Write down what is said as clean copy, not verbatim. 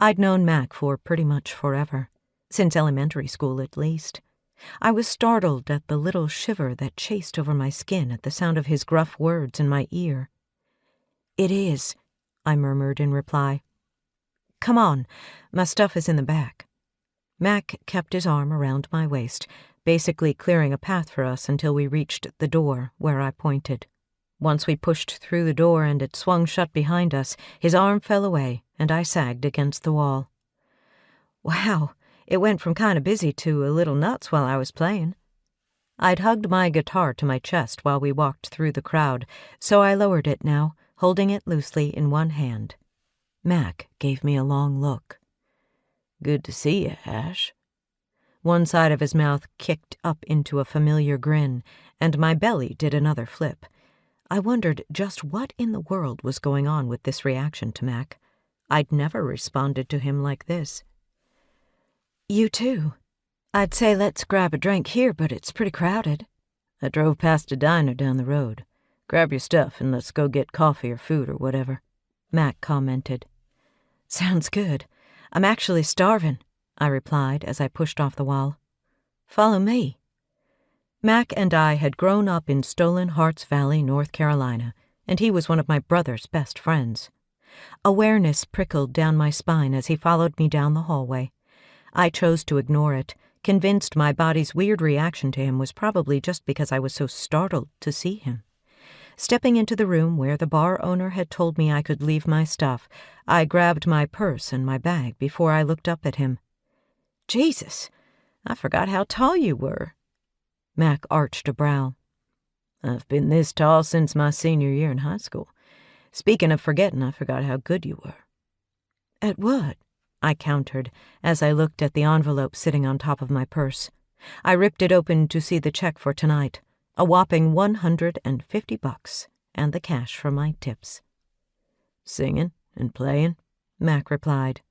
I'd known Mac for pretty much forever, since elementary school at least. I was startled at the little shiver that chased over my skin at the sound of his gruff words in my ear. "It is," I murmured in reply. "Come on, my stuff is in the back." Mac kept his arm around my waist, basically clearing a path for us until we reached the door where I pointed. Once we pushed through the door and it swung shut behind us, his arm fell away and I sagged against the wall. Wow, it went from kind of busy to a little nuts while I was playing. I'd hugged my guitar to my chest while we walked through the crowd, so I lowered it now, holding it loosely in one hand. Mac gave me a long look. "Good to see you, Ash." One side of his mouth kicked up into a familiar grin, and my belly did another flip. I wondered just what in the world was going on with this reaction to Mac. I'd never responded to him like this. "You too. I'd say let's grab a drink here, but it's pretty crowded." "I drove past a diner down the road. Grab your stuff and let's go get coffee or food or whatever," Mac commented. "Sounds good. I'm actually starving," I replied as I pushed off the wall. "Follow me." Mac and I had grown up in Stolen Hearts Valley, North Carolina, and he was one of my brother's best friends. Awareness prickled down my spine as he followed me down the hallway. I chose to ignore it, convinced my body's weird reaction to him was probably just because I was so startled to see him. Stepping into the room where the bar owner had told me I could leave my stuff, I grabbed my purse and my bag before I looked up at him. "Jesus, I forgot how tall you were." Mac arched a brow. "I've been this tall since my senior year in high school. Speaking of forgetting, I forgot how good you were." "At what?" I countered as I looked at the envelope sitting on top of my purse. I ripped it open to see the check for tonight, a whopping $150, and the cash for my tips. "Singing and playing," Mac replied.